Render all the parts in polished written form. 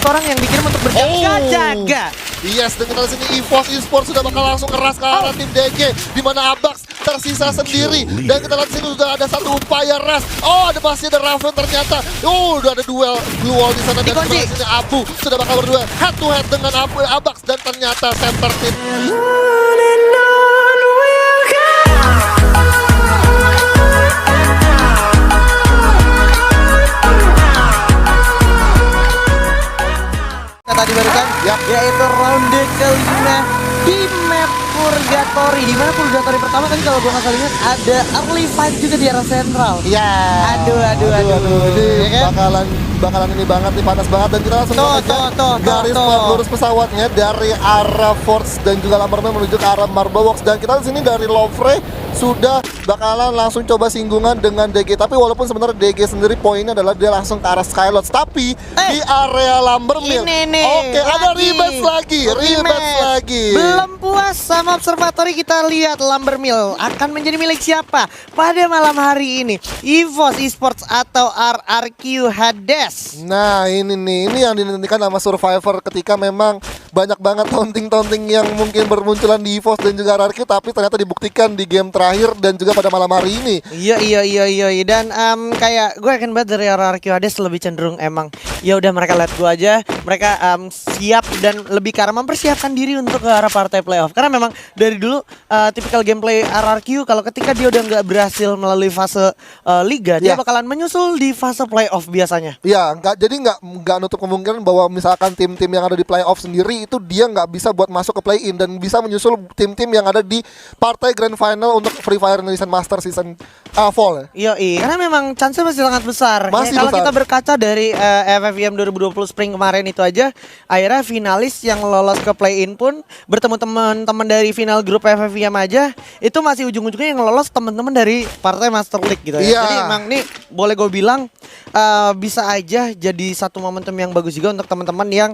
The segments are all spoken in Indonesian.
orang yang dikirim untuk berjaga-jaga. Yes, dan kita lihat sini EVOS Esports sudah bakal langsung keras ke arah tim DG, di mana Abax tersisa sendiri. Dan kita lihat sini sudah ada satu upaya rush. Oh, ada masih ada Raven ternyata. Oh, udah ada duel blue wall di sana, dan kita lihat sini Abu sudah bakal berduel head to head dengan Abax, dan ternyata center team. Tadi barusan yaitu ronde kelima di map Purgatory, di mana Purgatory pertama kan kalau gue nggak salah ingat ada early fight juga di arah sentral. Ya. Aduh. Ini Ya kan? bakalan ini banget nih, panas banget, dan kita langsung garis lurus pesawatnya dari arah Force dan juga Lamberman menuju ke arah Marble Box, dan kita di sini dari Lovre sudah bakalan langsung coba singgungan dengan DG. Tapi walaupun sebenarnya DG sendiri poinnya adalah dia langsung ke arah Skylots, tapi di area Lambermill. Oke, ada rematch lagi. Belum puas sama observatory, kita lihat Lambermill akan menjadi milik siapa pada malam hari ini. EVOS Esports atau RRQ Hades. Nah, ini yang dinantikan sama Survivor ketika memang banyak banget taunting yang mungkin bermunculan di EVOS dan juga RRQ, tapi ternyata dibuktikan di game terakhir dan juga pada malam hari ini. Iya. Dan kayak gue yakin banget dari RRQ Hades lebih cenderung emang ya udah mereka let go aja. Mereka siap dan lebih ke arah mempersiapkan diri untuk ke arah partai playoff. Karena memang dari dulu tipikal gameplay RRQ kalau ketika dia udah nggak berhasil melalui fase liga, dia bakalan menyusul di fase playoff biasanya. Ya, nggak nutup kemungkinan bahwa misalkan tim-tim yang ada di playoff sendiri itu dia nggak bisa buat masuk ke play-in dan bisa menyusul tim-tim yang ada di partai grand final untuk Free Fire Indonesian Master Season Fall. Iya, karena memang chance masih sangat besar. Kalau kita berkaca dari FFVM 2020 Spring kemarin itu aja, akhirnya finalis yang lolos ke play-in pun bertemu teman-teman dari final grup FFVM aja, itu masih ujung-ujungnya yang lolos teman-teman dari partai Master League gitu ya. Jadi emang nih boleh gue bilang bisa aja jadi satu momentum yang bagus juga untuk teman-teman yang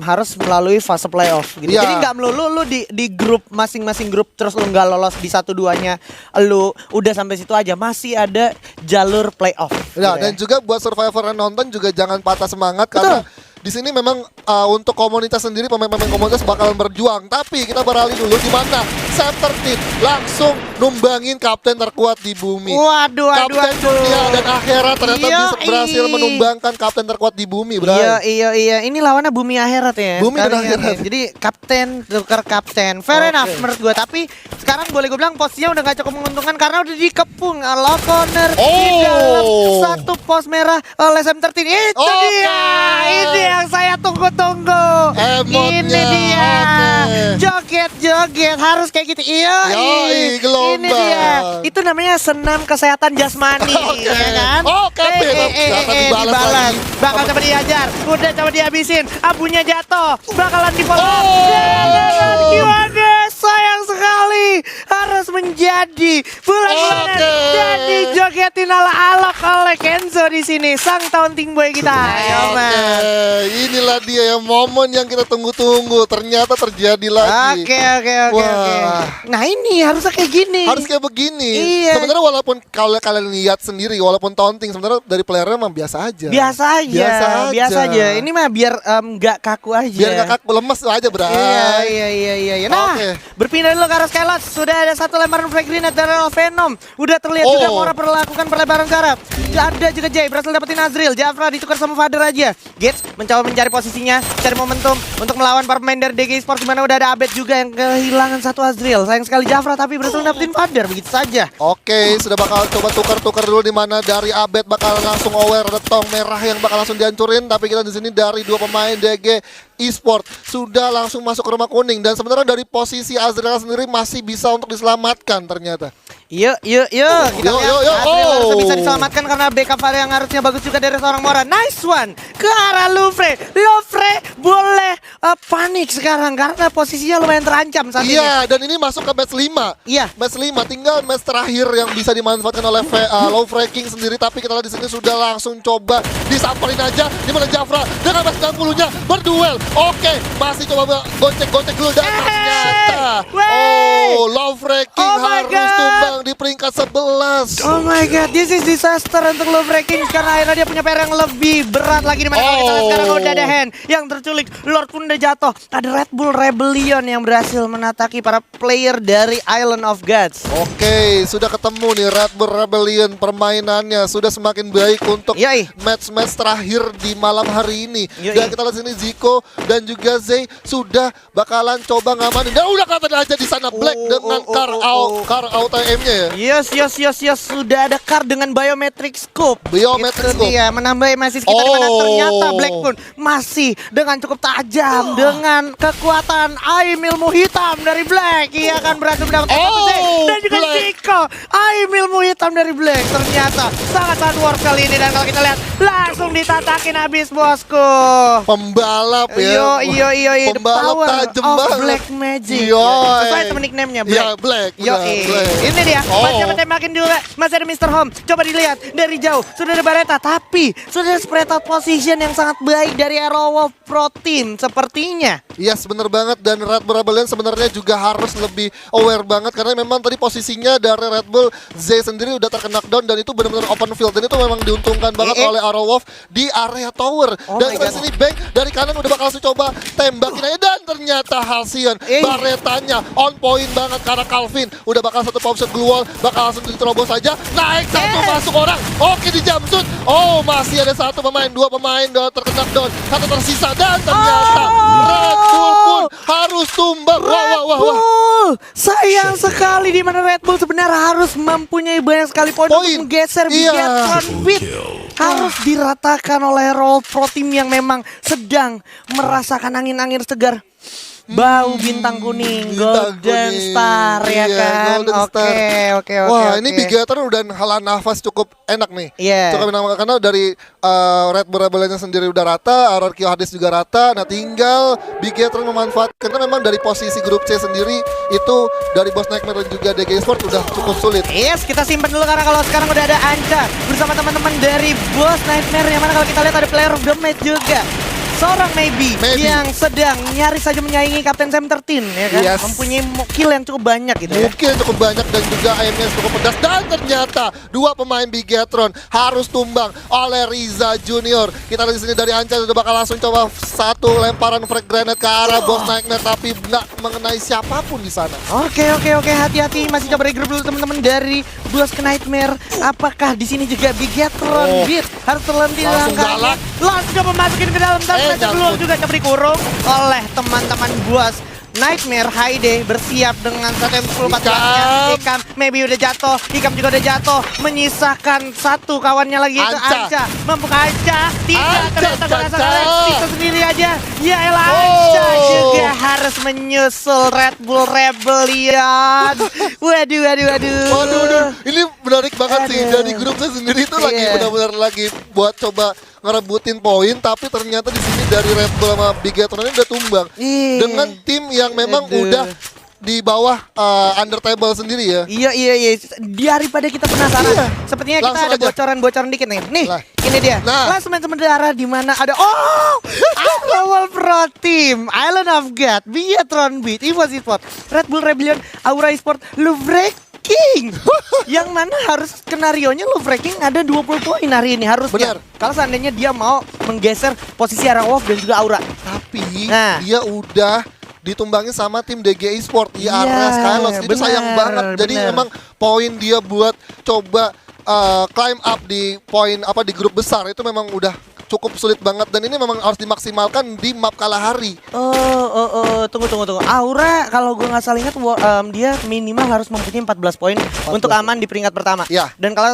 harus melalui fase playoff gitu. Jadi nggak melulu lu di grup masing-masing grup terus lu nggak lolos di 1-2-nya, lu udah sampai situ aja, masih ada jalur playoff. Ya, gitu dan juga buat Survivor yang nonton juga jangan patah semangat. Betul. Karena di sini memang untuk komunitas sendiri pemain-pemain komunitas bakalan berjuang. Tapi kita beralih dulu di mana center team langsung numbangin kapten terkuat di bumi. Waduh. Kapten dunia dan akhirat ternyata bisa berhasil menumbangkan kapten terkuat di bumi, bro. Iya. Ini lawannya bumi akhirat ya. Bumi dan akhirat. Jadi kapten tukar kapten. Fair enough menurut gue. Tapi sekarang boleh gue bilang posisinya udah gak cukup menguntungkan karena udah dikepung low corner di dalam satu pos merah oleh SM13. Itu dia. Ini yang saya tunggu-tunggu. Ini dia. Joget harus kayak gitu. Yoi, gelombang. Ini dia. Itu namanya senam kesehatan jasmani, ya kan? Dibalas. Bakal coba diajar. Udah coba dihabisin. Abunya jatuh. Bakalan di-follow. Gimana? Sayang sekali harus menjadi bulan-bulanan jadi jogetin ala-alok oleh Kenzo di sini, sang taunting boy kita. Inilah dia yang momen yang kita tunggu-tunggu, ternyata terjadi lagi. Oke. Nah ini harusnya kayak gini. Harus kayak begini. Iya. Sebenarnya walaupun kalau kalian lihat sendiri, walaupun taunting sebenarnya dari playernya emang biasa aja. Biasa aja. Ini mah biar nggak kaku aja. Biar nggak kaku, lemes aja, bro. Iya. Nah, berpindah dulu ke arah Skylots. Sudah ada satu lemparan frag grenade dari Venom. Udah terlihat juga Mora melakukan perlebaran jarak. Ada juga Jay berhasil dapetin Azril. Jafra ditukar sama Father aja. Gates mencoba mencari posisinya, cari momentum untuk melawan para pemain dari DG Esports, di mana udah ada Abed juga yang kehilangan satu Azril. Sayang sekali Jafra tapi berhasil dapetin Father, begitu saja. Oke, sudah bakal coba tukar dulu, di mana dari Abed bakal langsung aware ada tong merah yang bakal langsung dihancurin, tapi kita di sini dari dua pemain DG Esports sudah langsung masuk ke rumah kuning, dan sebenarnya dari posisi Azril sendiri masih bisa untuk diselamatkan ternyata. Yuk. Kita lihat Azril bisa diselamatkan karena backup fire yang harusnya bagus juga dari seorang Mora. Nice one ke arah Lovre boleh panik sekarang karena posisinya lumayan terancam saat ini. Iya, dan ini masuk ke match 5. Iya. Match 5 tinggal match terakhir yang bisa dimanfaatkan oleh Lovre King sendiri, tapi kita lihat di sini sudah langsung coba disamperin aja di mana Jafra dengan match 90-nya berduel. Oke, masih coba gocek-gocek dulu dan ternyata Lovre King harus tumbang di peringkat 11. Oh my god, this is disaster untuk Lovre King karena akhirnya dia punya PR yang lebih berat lagi, dimana kalau kita lihat sekarang udah ada Hand yang terculik, Lord pun udah jatuh. Ada Red Bull Rebellion yang berhasil menataki para player dari Island of Gods. Oke, sudah ketemu nih Red Bull Rebellion, permainannya sudah semakin baik untuk match-match terakhir di malam hari ini. Dan kita lihat sini Zico dan juga Zay sudah bakalan coba ngamanin. Dan udah kelihatan aja di sana Black dengan car auto aim-nya ya. Yes, sudah ada car dengan biometric scope. Biometric scope. Dia menambah MSS kita, dimana ternyata Black pun masih dengan cukup tajam dengan kekuatan aim ilmu hitam dari Black. Ia akan berhasil mendapatkan dan juga Zico. Aim ilmu hitam dari Black ternyata sangat worth kali ini, dan kalau kita lihat langsung ditatakin habis bosku. Pembalap ya. Iya. Pembalap tajam banget. Black Magic. Sesuai temen nickname-nya Black. Iya, Black. Black. Ini dia. Masih dapat tembakin juga. Masih ada Mr. Home. Coba dilihat dari jauh. Sudah ada Bareta, tapi sudah ada spread out position yang sangat baik dari Arrow Pro Team sepertinya. Yes, bener banget. Dan Red Bull Rebellion sebenarnya juga harus lebih aware banget, karena memang tadi posisinya dari Red Bull Z sendiri udah terkena knockdown dan itu benar-benar open field, dan itu memang diuntungkan banget oleh Arrow Wolf di area tower. Dan di sini Bank dari kanan udah bakal langsung coba tembakin aja, dan ternyata Halcyon Baretanya on point banget karena Calvin udah bakal satu pop shot glue wall, bakal langsung diterobos saja, naik satu masuk orang. Oke, di jump shoot. Masih ada satu pemain, dua pemain udah terkena down, satu tersisa, dan ternyata Red Bull pun harus tumbang. Wah. Sayang sekali di mana Red Bull sebenarnya harus mempunyai banyak sekali poin untuk menggeser Bigatron Beat. Harus diratakan oleh Pro Team yang memang sedang merasakan angin-angin segar. Bau bintang kuning, Golden Star ya kan. Oke. Wah, ini Bigatron udah hela nafas cukup enak nih. Cukup enak karena dari Red Bull Rebellion sendiri udah rata, RRQ Hades juga rata. Nah, tinggal Bigatron memanfaatkan, karena memang dari posisi grup C sendiri itu dari Boss Nightmare dan juga DG Sport udah cukup sulit. Yes, kita simpen dulu karena kalau sekarang udah ada Anca bersama teman-teman dari Boss Nightmare, yang mana kalau kita lihat ada player of the match juga. Seorang Maybe yang sedang nyaris saja menyaingi Kapten Sam 13 ya kan. Mempunyai kill yang cukup banyak gitu ya. Kill yang cukup banyak dan juga aimnya cukup pedas, dan ternyata dua pemain Bigatron harus tumbang oleh Riza Junior. Kita lihat di sini dari Anca sudah bakal langsung coba satu lemparan frag grenade ke arah Boss Nightmare, tapi nggak mengenai siapapun di sana. Oke, hati-hati, masih coba regroup dulu teman-teman dari Boss Nightmare. Apakah di sini juga Bigatron Beat harus terhenti langkahnya? Langsung coba masukin ke dalam, belum juga coba dikurung oleh teman-teman Boss Nightmare. Haide bersiap dengan 1M10-14-nya. Ikam maybe udah jatuh, Ikam juga udah jatuh, menyisakan satu kawannya lagi itu Anca. Membuka Anca, tidak ternyata berasa itu sendiri aja. Ya elah, Anca juga harus menyusul Red Bull Rebellion. Waduh. Ini menarik banget sih. Dari grup saya sendiri itu lagi benar-benar lagi buat coba ngerebutin poin, tapi ternyata di sini dari Red Bull sama Bigatron ini udah tumbang dengan tim yang memang udah di bawah under table sendiri ya. Iya. Daripada kita penasaran, sepertinya kita ada bocoran dikit nih. Nih, ini dia. Langsung main sementara di mana ada awal Pro Team, Island of God, Bigatron Beat, EVOS Esports, Red Bull Rebellion, Aura Esports, Lovre King. Yang mana harus skenarionya Lovre King ada 20 poin hari ini harusnya. Kalau seandainya dia mau menggeser posisi Arrow Wolf dan juga Aura. Tapi dia udah ditumbangin sama tim DG Esport di area Skyloss. Itu sayang banget. Jadi memang poin dia buat coba climb up di poin di grup besar itu memang udah cukup sulit banget, dan ini memang harus dimaksimalkan di map Kalahari. Tunggu. Aura kalau gue nggak salah ingat dia minimal harus mempunyai 14 poin untuk aman di peringkat pertama. Dan kalau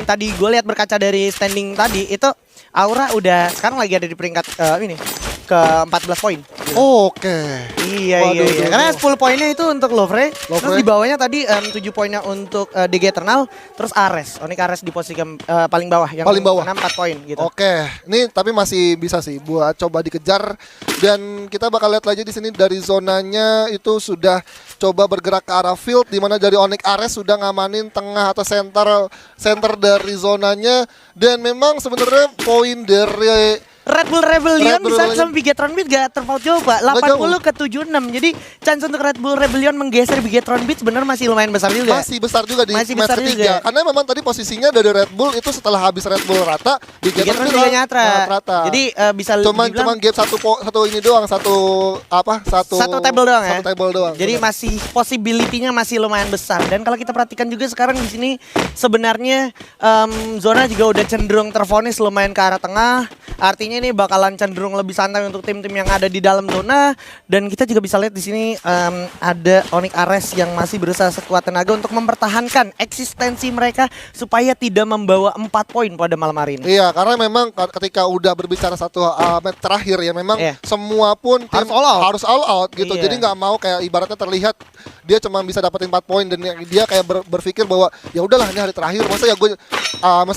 tadi gue lihat berkaca dari standing tadi itu Aura udah sekarang lagi ada di peringkat ke 14 poin. Oke. Iya. Karena 10 poinnya itu untuk Lovre. Terus di bawahnya tadi 7 poinnya untuk DG Eternal, terus Ares. Onyx Ares di posisi paling bawah yang paling bawah 4 poin gitu. Oke. Ini tapi masih bisa sih buat coba dikejar, dan kita bakal lihat lagi di sini dari zonanya itu sudah coba bergerak ke arah field, di mana dari Onyx Ares sudah ngamanin tengah atau center dari zonanya, dan memang sebenarnya poin dari Red Bull Rebellion bisa sama Bigetron Beat gak terpaut jauh Pak, 80 ke 76. Jadi chance untuk Red Bull Rebellion menggeser Bigetron Beat sebenarnya masih lumayan besar juga. Masih besar juga di match besar ketiga juga. Karena memang tadi posisinya dari Red Bull itu setelah habis Red Bull rata, Bigetron juga nyatra. rata. Jadi bisa cuman gap satu ini doang, satu table doang ya. Satu table doang. Jadi masih possibility-nya masih lumayan besar. Dan kalau kita perhatikan juga sekarang di sini sebenarnya zona juga udah cenderung terfonis lumayan ke arah tengah. Artinya ini bakalan cenderung lebih santai untuk tim-tim yang ada di dalam zona, dan kita juga bisa lihat di sini ada Onyx Ares yang masih berusaha sekuat tenaga untuk mempertahankan eksistensi mereka supaya tidak membawa 4 poin pada malam hari ini. Iya, karena memang ketika udah berbicara satu match terakhir ya memang semua pun tim harus all out gitu. Iya. Jadi nggak mau kayak ibaratnya terlihat dia cuma bisa dapetin 4 poin, dan dia kayak berpikir bahwa ya udahlah ini hari terakhir, masa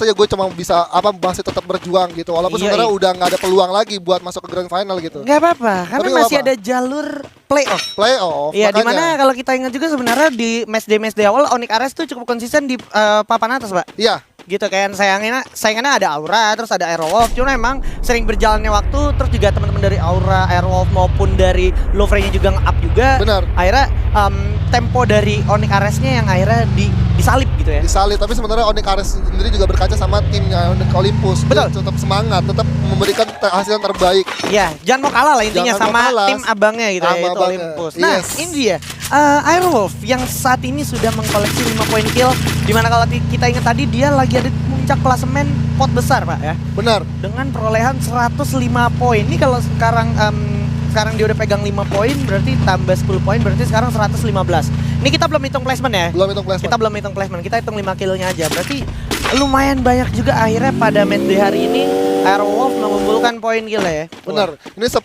ya gue cuma bisa masih tetap berjuang gitu. Walaupun sebenarnya udah nggak ada peluang lagi buat masuk ke grand final gitu. Nggak apa-apa, karena masih ada jalur playoff. Iya, dimana kalau kita ingat juga sebenarnya di match day awal Onyx Ares tuh cukup konsisten di papan atas, Pak. Iya. Gitu kayak sayangannya ada Aura, terus ada Aerowolf. Cuma emang sering berjalannya waktu, terus juga teman-teman dari Aura, Aerowolf maupun dari Lovre-nya juga nge-up juga. Benar. Akhirnya tempo dari Onyx Ares-nya yang akhirnya disalip gitu ya. Disalip, tapi sebenarnya Onyx Ares sendiri juga berkaca sama timnya Olympus. Betul. Dia tetap semangat, tetap memberikan hasil yang terbaik. Iya, jangan mau kalah lah intinya sama tim abangnya gitu ya, itu Olympus. Nah, ini dia Aerowolf yang saat ini sudah mengkoleksi 5 poin kill, dimana kalau kita ingat tadi dia lagi ada di puncak klasemen pot besar Pak ya. Benar. Dengan perolehan 105 poin. Ini kalau sekarang dia udah pegang 5 poin, berarti tambah 10 poin, berarti sekarang 115. Ini kita belum hitung placement ya. Kita belum hitung placement, kita hitung 5 killnya aja. Berarti lumayan banyak juga akhirnya pada match day hari ini Aerowolf mengumpulkan poin kill ya. Benar. Ini 10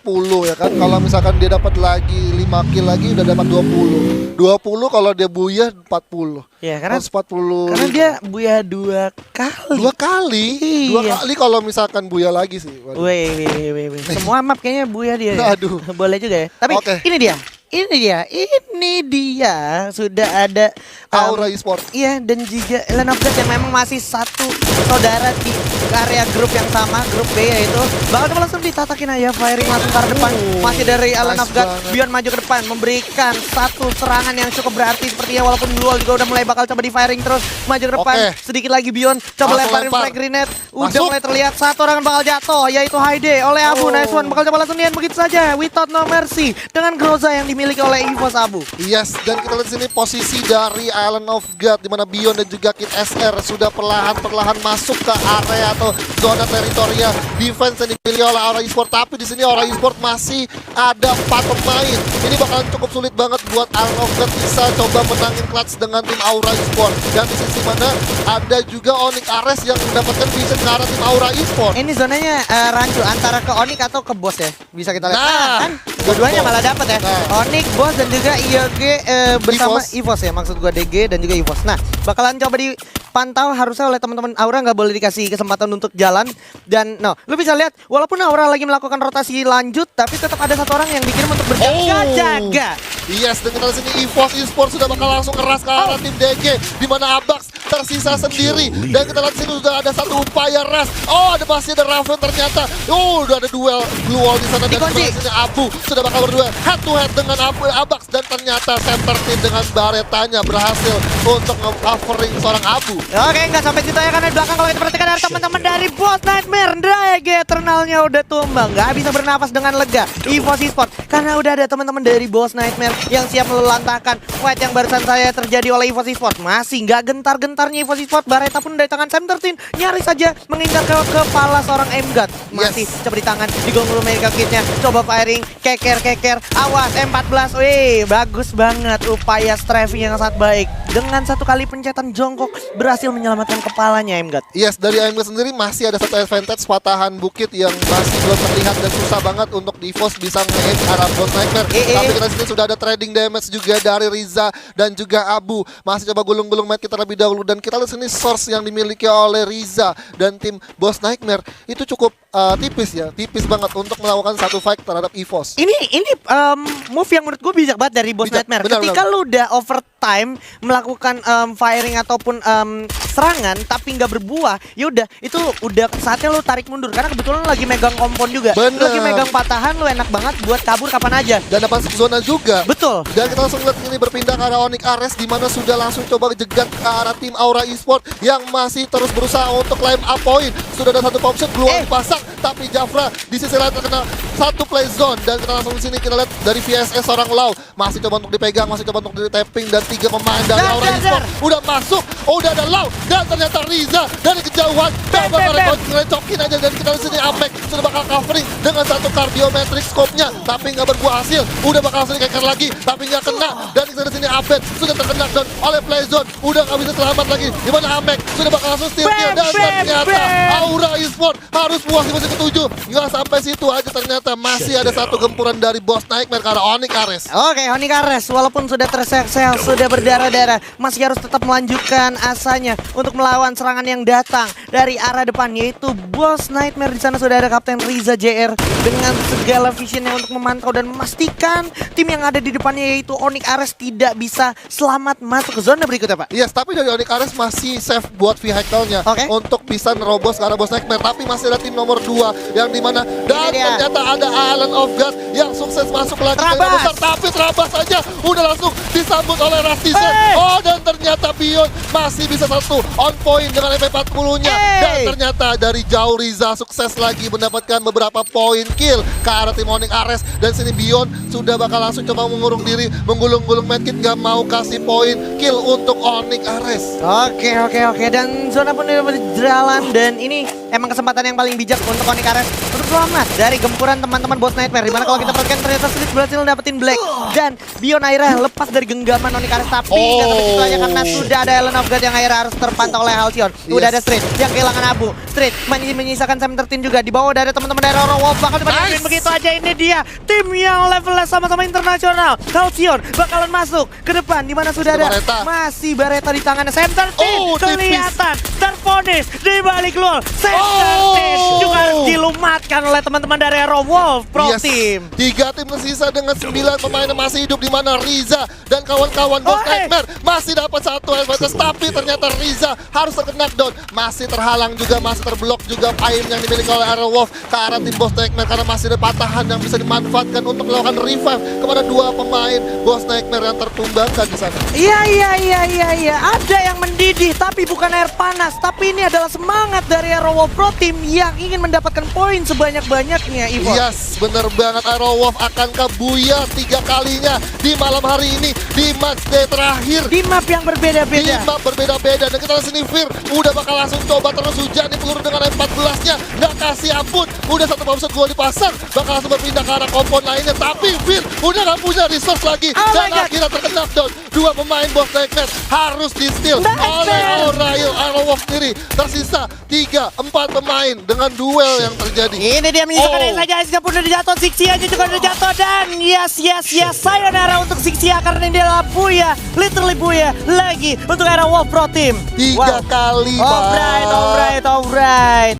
ya kan. Kalau misalkan dia dapat lagi 5 kill lagi udah dapat 20. 20 kalau dia buyah 40. Ya, karena 40. Karena dia buyah 2 kali. 2 kali. Iya. 2 kali kalau misalkan buyah lagi sih. Wih. Semua map kayaknya buyah dia. Ya? Aduh. Boleh juga ya. Tapi ini dia sudah ada Aura Esport. Iya, dan juga Ellen of God yang memang masih satu saudara di area grup yang sama, grup B yaitu bakal langsung ditatakin aja, firing langsung ke depan. Masih dari Ellen of God, Bion maju ke depan memberikan satu serangan yang cukup berarti sepertinya, walaupun Luol juga udah mulai bakal coba di firing terus maju ke depan. Sedikit lagi Bion coba lemparin flag grenade. Udah mulai terlihat satu orang bakal jatuh yaitu Haide oleh Abu. Nice one, bakal coba langsung nian begitu saja without no mercy dengan Groza yang dimiliki oleh EVOS Abu. Yes, dan kita lihat di sini posisi dari Island of God di mana Bion dan juga Kid SR sudah perlahan masuk ke area atau zona teritorial defense yang dimiliki oleh Aura Esport. Tapi di sini Aura Esport masih ada 4 pemain. Ini bakalan cukup sulit banget buat Island of God bisa coba menangin clutch dengan tim Aura Esport. Dan di sisi mana ada juga Onyx Ares yang mendapatkan vision ke arah tim Aura Esport. Ini zonanya rancu antara ke Onyx atau ke Boss ya. Bisa kita lihat. Kan dua-duanya malah dapat ya. Onyx, Boss dan juga IOG bersama EVOS ya, maksud gua DG dan juga EVOS. Nah, bakalan coba dipantau harusnya oleh teman-teman Aura, nggak boleh dikasih kesempatan untuk jalan. Dan lu bisa lihat walaupun Aura lagi melakukan rotasi lanjut, tapi tetap ada satu orang yang dikirim untuk berjaga-jaga. Yes, dan kita lihat sini EVOS Esports sudah bakal langsung keras ke arah tim DG, di mana Abax tersisa sendiri. Dan kita lihat sini sudah ada satu upaya rush. Masih ada Raven ternyata. Udah ada duel Blue Wall di sana, dan di sini Abu sudah bakal berduel head to head dengan Abax, dan ternyata center team dengan baretanya berhasil untuk nge-covering seorang Abu. Oke, nggak sampai situ ya, karena di belakang kalau kita perhatikan ada teman-teman dari Boss Nightmare. DG Eternalnya udah tumbang, nggak bisa bernafas dengan lega EVOS Esports, karena udah ada teman-teman dari Boss Nightmare yang siap melantahkan fight yang barusan saya terjadi oleh EVOS Esports. Masih nggak gentar-gentar pintarnya EVOS Esports, Bareta pun dari tangan Sam13 nyaris saja mengincar ke kepala seorang Aimgod. Masih coba di tangan, digongol Mega Kit-nya, coba firing, keker, awas M14, wih bagus banget upaya strafing yang sangat baik. Dengan satu kali pencetan jongkok berhasil menyelamatkan kepalanya Aimgod. Yes, dari Aimgod sendiri masih ada satu advantage patahan bukit yang masih belum terlihat dan susah banget untuk di EVOS bisa nge-hit arah Boss Nightmare. Tapi kita sini sudah ada trading damage juga dari Riza dan juga Abu. Masih coba gulung-gulung medkit terlebih dahulu dan kita lihat sini source yang dimiliki oleh Riza dan tim Boss Nightmare itu cukup tipis ya, tipis banget untuk melakukan satu fight terhadap EVOS. Ini move yang menurut gue bijak banget dari Boss Nightmare. Ketika lu udah overtime melakukan firing ataupun serangan tapi nggak berbuah, yaudah itu udah saatnya lu tarik mundur karena kebetulan lu lagi megang kompon juga. Lu lagi megang patahan, lu enak banget buat kabur kapan aja. Dan dapat zona juga. Betul. Dan kita langsung lihat ini berpindah ke arah Onyx Ares di mana sudah langsung coba jegat ke arah tim Aura Esports yang masih terus berusaha untuk climb up point. Sudah ada satu option keluar dipasang, tapi Jafra di sisi lain terkena satu play zone dan kita langsung di sini kita lihat dari VSS seorang Lau masih coba untuk dipegang, masih coba untuk di tapping dan 3 pemain dari Aura Esports udah masuk, udah ada Lau dan ternyata Riza dari kejauhan bakal ngerecokin aja dan kita di sini Amek sudah bakal covering dengan satu cardiometric scope-nya tapi nggak berbuah hasil, udah bakal langsung keker lagi tapi nggak kena dan kita di sini Abed sudah terkena down oleh play zone, udah nggak bisa selamat lagi di mana Amek sudah bakal langsung steal kill dan ternyata Aura Esports harus puas di musim ke-7. Nggak sampai situ aja ternyata masih ada satu gempuran dari Boss Nightmare ke arah Onyx Ares. Oke, Onyx Ares walaupun sudah terseksel, sudah berdarah-darah, masih harus tetap melanjutkan asanya untuk melawan serangan yang datang dari arah depan yaitu Boss Nightmare. Di sana sudah ada Kapten Riza JR dengan segala visionnya untuk memantau dan memastikan tim yang ada di depannya yaitu Onyx Ares tidak bisa selamat masuk ke zona berikutnya, Pak. Yes, tapi dari Onyx Ares masih safe buat vehicle-nya untuk bisa nerobos ke arah Boss Nightmare. Tapi masih ada tim nomor 2 yang dimana dan ternyata ada Island of God yang sukses masuk lagi ke lima besar. Tapi terabas saja udah langsung disambut oleh Rastizen. Oh, dan ternyata Beyond masih bisa satu on point dengan MP40-nya. Dan ternyata dari jauh Riza sukses lagi mendapatkan beberapa poin kill ke arah tim Onyx Ares. Dan sini Beyond sudah bakal langsung coba mengurung diri, menggulung-gulung medkit, gak mau kasih poin kill untuk Onyx Ares. Oke. Dan zona pun udah berjalan dan ini emang kesempatan yang paling bijak untuk Onyx Ares untuk selamat dari gempuran teman-teman Boss Nightmare. Dimana kalau kita perhatikan ternyata Street berhasil dapetin Black dan Beyond akhirnya lepas dari genggaman Onyx Ares. Tapi nggak sampai situ aja karena sudah ada Island of God yang akhirnya harus terpantau oleh Halcyon. Udah ada Street yang kehilangan Abu. Street menyisakan Sam13 juga di bawah dari teman-teman dari Aura Wolf. Bakal dipakai begitu aja. Ini dia tim yang levelnya sama-sama internasional. Halcyon bakalan masuk ke depan dimana sudah ada masih Bareta di tangannya. Sam13 kelihatan terfonis di balik luar. Sam13 juga dilumatkan oleh teman-teman dari Aura Wolf Pro Team. 3 tim tersisa dengan 9 pemain yang masih hidup di mana Riza dan kawan-kawan Boss Nightmare masih dapat satu advantage, tapi ternyata Riza harus terkena down, masih terhalang juga, masih terblok juga aim yang dimiliki oleh Aura Wolf ke arah tim Boss Nightmare karena masih ada patahan yang bisa dimanfaatkan untuk melakukan revive kepada 2 pemain Boss Nightmare yang tertumbangkan di sana. Iya, ada yang mendidih tapi bukan air panas, tapi ini adalah semangat dari Aura Wolf Pro Team yang ingin mendapatkan poin sebanyak-banyaknya. Yes, bener banget. Aura Wolf akan kebuya 3 kalinya di malam hari ini di match day terakhir di map yang berbeda-beda. Dan kita lihat sini Fir udah bakal langsung coba terus hujan nih peluru dengan M14-nya, nggak kasih ampun. Udah satu bombset gua dipasang, bakal langsung berpindah ke arah kompon lainnya, tapi Fir udah nggak punya resource lagi dan akhirnya terkena down. 2 pemain Boss Nightmare harus di steal oleh Aura Wolf sendiri. Tersisa 3-4 pemain dengan duel yang terjadi. Ini dia menyisakan saja, Aziza pun udah jatuh, Sixia juga udah jatuh dan yes, sayonara untuk Sixia karena ini adalah buya, literally buya lagi untuk Aura Wolf Pro Team. 3 kali, Alright.